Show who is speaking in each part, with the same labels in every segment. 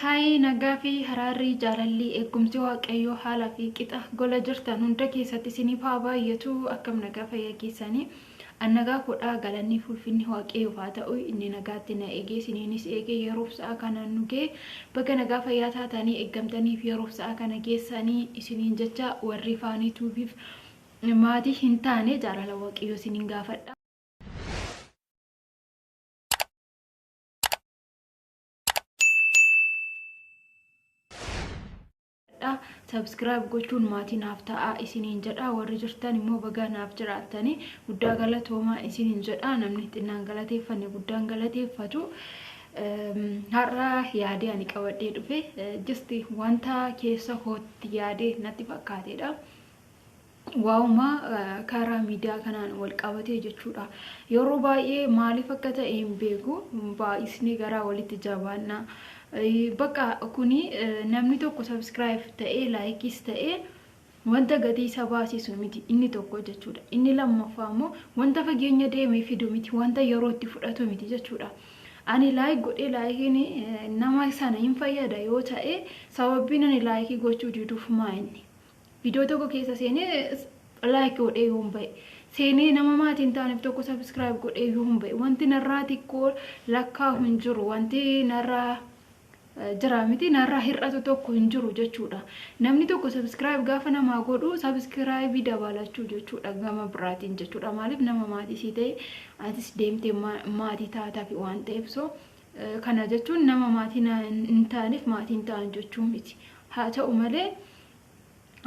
Speaker 1: Hayi nagaa fi haraarri jaalalli eegumsi waaqayyoo haala fi qixa gola jirtan hunda keessatti isiniif haa baay'atu akkam nagaa fayyaa keessanii annagaa kodhaa galanni fulfinni waaqayyoof haa ta'u inni nagaatti na eegee isiniinis eegee yeroof sa'a kana nu ga'e baga nagaa fayyaa taatanii eeggamtaniif yeroof sa'a kana geessanii isiniin jecha warri faanii tuubiif maatii hin taane jaalala waaqayyoo isiniin gaafadha. Subscribe gochuun maatii naaf ta'a isiniin jedha warri jirtan immoo baga naaf jiraatanii guddaa galatoomaa isiniin jedha namni xinnaan galateeffanne guddaan galateeffatu har'a yaadee ani qabadhee dhufe just wanta keessa kootti yaadee natti fakkaateedha. Waa'uma karaa miidiyaa kanaan wal qabatee jechuudha. Yeroo baay'ee maaliif akka ta'e hin beeku baay'isni garaa walitti jabaannaa. Bakka kuni namni tokko subscribe ta'ee like ta'ee wanta gatii isa baasisu miti inni tokko jechuudha. Inni lammaffaa immoo wanta fageenya deemee fidu miti wanta yeroo itti fudhatu miti jechuudha. Ani like godhee like nama sana hin fayyada yoo ta'e sababiin ani like gochuu diduuf maa'inni video tokko keessa seenee like godhee yoo hin bahe seenee nama maatii hin taaneef tokko subscribe godhee yoo hin bahe wanti narraa xiqqoo lakkaa'u hin jiru wanti narraa jira miti narraa hir'atu tokko hin jiru jechuudha. Namni tokko subscribe gaafa namaa godhu subscribe dabalachuu jechuudha gama biraatiin jechuudha. Maaliif nama maatii si ta'e atis deemtee maatii taataa fi waan ta'eef so kana jechuun nama maatii hin taaneef maatii hin ta'an jechuun miti. Haa ta'u malee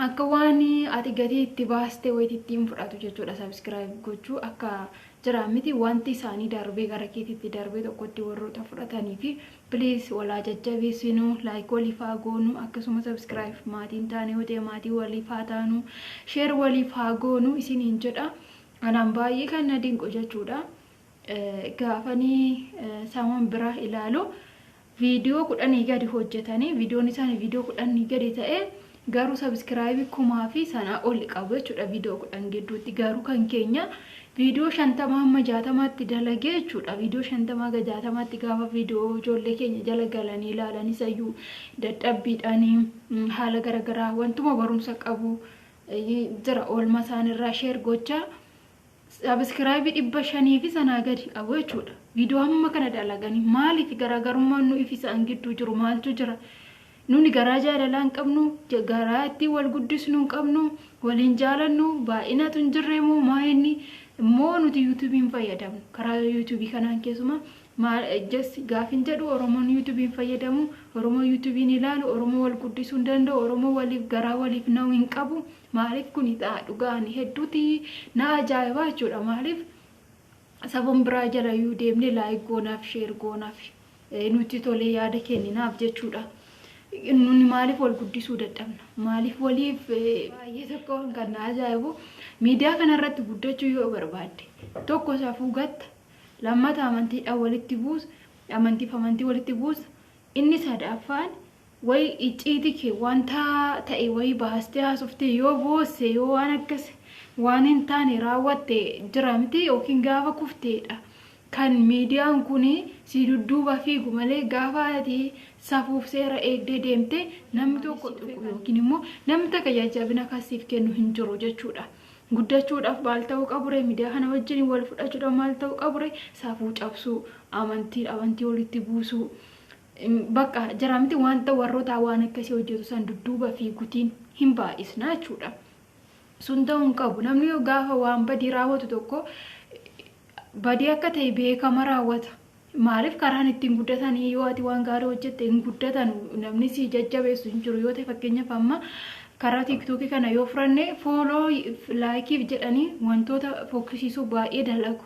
Speaker 1: akka waan ati gatii itti baastee wayitii ittiin fudhatu jechuudha subscribe gochuu akka jira miti wanti isaanii darbee gara keetitti darbee tokkotti warroota fudhatanii fi please walaa jajjabeessinu like waliif haa goonu akkasuma subscribe maatiin taane yoo ta'e maatii waliif haa taanu share waliif haa goonu isiniin jedha. Anaan baay'ee kan na dinqu jechuudha. Gaafanii saman bira ilaalu viidiyoo 10 gadi hojjetanii viidiyoon isaanii viidiyoo 10 gadi ta'e garuu subscribe kumaa fi sana ol qabu jechuudha viidiyoo 10 gidduutti garuu kan keenya viidiyoo 50 hamma 60tti dalagee jechuudha. Viidiyoo 50 ga 60tti gaafa viidiyoo ijoollee keenya jala galanii ilaalanii sayyuu dadhabbiidhaan haala garagaraa wantuma barumsa qabu jira oolma isaanirraa share gochaa subscribe 500 fi sanaa gadi qabu jechuudha. Viidiyoo hamma kana dalaganii maaliif garaagarummaan nu ifisaan gidduu jiru maaltu jira? Nuni garaa jaalalaa hin qabnu garaa itti wal guddisnu hin qabnu waliin jaalannu baay'inatu hin jirreemu maa'inni immoo nuti yuutuubiin fayyadamnu karaa yuutuubii kanaan keessuma just gaafin jedhu oromoon yuutuubiin fayyadamu oromoo yuutuubiin ilaalu oromoo wal guddisuu hin danda'u oromoo waliif garaa waliif na'u hin qabu maaliif kuni ta'a dhugaan hedduuti na ajaa'ibaa jechuudha. Maaliif saban biraa jala yuu deemne like goonaaf share goonaaf nuti tolee yaada kenninaaf jechuudha. Nuni maaliif wal guddisuu dadhabna maaliif waliif baay'ee tokko kan na ajaa'ibu miidiyaa kanarratti guddachuu yoo barbaadde tokko safuu gatta lammata amantiidhaan walitti buusa amantii walitti buusa inni sadaffaan way icciitii kee wanta ta'e way baastee haasoftee yoo boosse yoo waan akkas waan hin taane raawwatte jira miti yookiin gaafa kufteedha. Kan miidiyaan kuni si dudduuba fiigu malee gaafa ati safuuf seera eegdee deemte namni tokko yookiin immoo namni takka jajjabina akkasiif kennu hin jiru jechuudha. Guddachuudhaaf maal ta'uu qabure miidiyaa kana wajjin wal fudhachuudhaaf maal ta'uu qabure safuu cabsuu amantii walitti buusuu bakka jira miti wanta warroota waan akkasii hojjetu san dudduuba fiigutiin hin baay'isna jechuudha. Sun ta'uu hin qabu namni yoo gaafa waan badii raawwatu tokko badii akka ta'e beekama raawwata. Maaliif karaan ittiin guddatanii yoo ati waan gaarii hojjette hin guddatan namni si jajjabeessu hin jiru yoo ta'e fakkeenyaaf amma karaa TikTok kana yoo furanne follow like jedhanii wantoota fokkisiisuu baay'ee dalagu.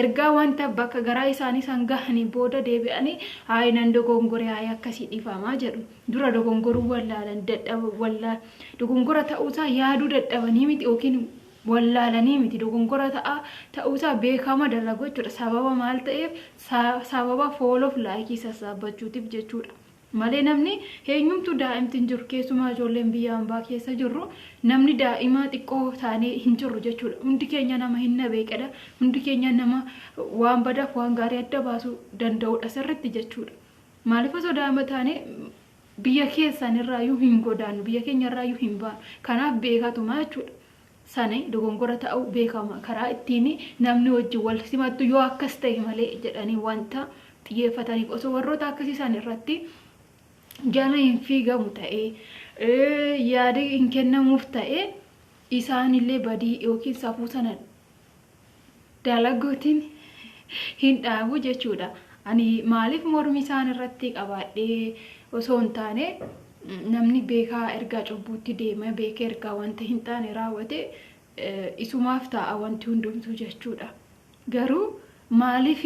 Speaker 1: Ergaa wanta bakka garaa isaanii san gahanii booda deebi'anii hayi nan dogongore hayi akkasii dhiifamaa jedhu. Dura dogongoruu wallaalan dadhaba dogongora ta'uusaa yaaduu dadhabanii miti yookiin wallaalanii miti dogongora ta'uusaa beekama dalagu jechuudha. Sababa maal ta'eef sababa follow like sassaabachuutiif jechuudha. Malee namni eenyumtu daa'imti hin jiru keessumaa ijoolleen biyya hambaa keessa jirru namni daa'ima xiqqoo taanee hin jiru jechuudha. Hundi keenya nama hin beekadha. Hundi keenya nama waan badaaf waan gaarii adda baasuu danda'udha sirriitti jechuudha. Maaliif osoo daa'ima taanee biyya keessanirraayyuu hin godaannu biyya keenyarraayyuu hin baanu kanaaf beekatuma jechuudha sane dogongora ta'uu beekama karaa ittiin namni wajjin wal simattu yoo akkas ta'e malee jedhanii wanta xiyyeeffataniif osoo warroota akkasii isaan irratti jala hin fiigamu ta'ee yaada hin kennamuuf ta'ee isaanillee badii yookiin safuu sana dalagootiin hin dhaabu jechuudha. Ani maaliif mormi isaan irratti qabaadhee osoo hin taane namni beekaa ergaa cubbuutti deema beekee ergaa wanta hin taane raawwate isumaaf ta'a wanti hundumtuu jechuudha. Garuu maaliif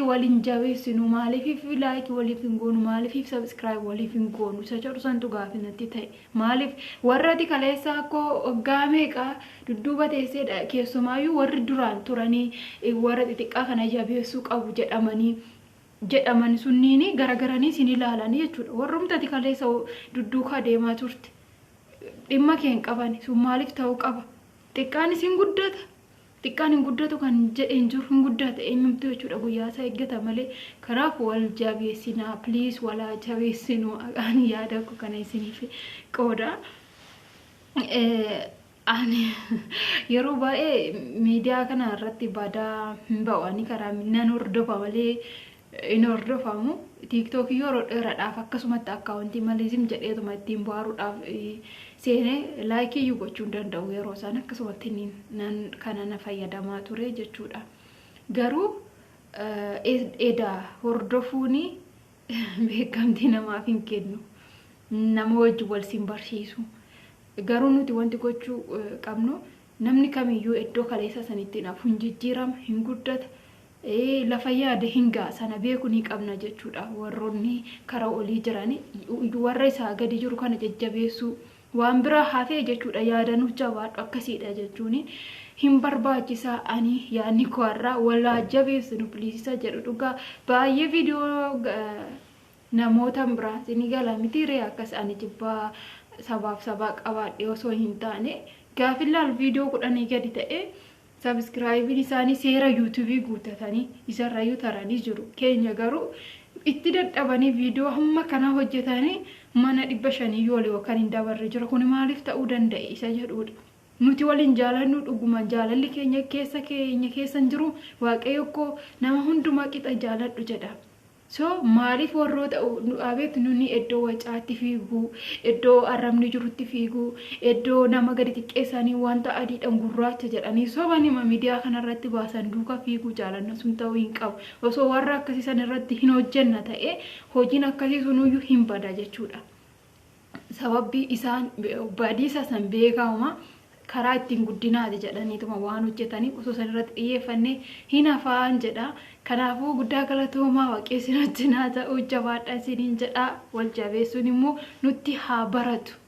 Speaker 1: waliin jabeessinu maaliif laayikii waliif hin goonu maaliif sabskiraayib waliif hin goonu isa jedhu santu gaafinatti ta'e maaliif warrati kaleessaa akkoo waggaa meeqa dudduuba teesseedha keessumaayyuu warri duraan turanii warra xixiqqaa kana jabeessuu qabu jedhaman sunniini garagaranii sin ilaalanii jechuudha warrumtati kaleessa dudduukaa deemaa turte dhimma keen qaban sun maaliif ta'uu qaba xiqqaan isin guddata xiqqaan hin guddatu kan jedheen jiru hin guddata eenyumtu jechuudha guyyaa isaa eeggata malee kanaaf wal jabeessinaa please walaa jabeessinuu ani yaada ko kana isiniif qooda ani yeroo baay'ee miidiyaa kana irratti badaa hin ba'anii karaa nan hordofa malee in hordofamu TikTok yeroo dheeraadhaaf akkasumatti akkaawuntii maleesim jedheetuma ittiin baaruudhaaf seenee laayikii gochuu danda'u yeroo isaan akkasumatti nan kana na fayyadamaa ture jechuudha. Garuu edaa hordofuuni beekamtii namaaf hin kennu nama wajjin wal sin barsiisu. Garuu nuti wanti gochuu qabnu namni kamiyyuu iddoo kaleessa sanitti naaf hin jijjiirama hin guddata. Lafa yaade hingaa sana beeku ni qabna jechuudha. Warroonni karaa olii jirani warra isaa gadi jiru kana jajjabeessuu waan biraa hafee jechuudha yaadanuuf jabaadhu akkasiidha jechuun hin barbaachisaa ani yaadni koorraa walaa jabeessinu pliisisa jedhu dhugaa baay'ee viidiyoo namoota biraa ni gala miti ree akkas ani jibbaa sabaaf sabaa qabaadhe osoo hin taane gaafillaal viidiyoo 10 gadi ta'e sabskiraayibiin isaanii seera yuutuubii guutatanii isarrayyuu taranii jiru keenya garuu itti dadhabanii viidiyoo hamma kana hojjetanii mana 500 yoo yookaan hin dabarre jira kun maaliif ta'uu danda'e isa jedhudha. Nuti waliin jaalannu dhuguma jaalalli keenya keessan jiru waaqayyo ko nama hundumaa qixa jaaladhu jedha. So maaliif warroota abeet nuni iddoo wacaatti fiigu iddoo arrabni jirutti fiigu iddoo nama gadi xiqqeessanii wanta adiidhaan gurraacha jedhanii sobanii miidiyaa kanarratti baasan duuka fiigu jaalanna sun ta'uu hin qabu osoo warra akkasii san irratti hin hojjenna ta'e hojiin akkasii sunuyyuu hin bada jechuudha. Sababbii isaan badiisa san beekama karaa ittiin guddinaati jedhaniituma waan hojjetaniif osoo san irratti xiyyeeffannee hin hafaan jedha. Kanaafuu guddaa galatoomaa waaqessinatti naa ta'uu jabaadha isiniin jedha wal jabeessuun immoo nutti haa baratu.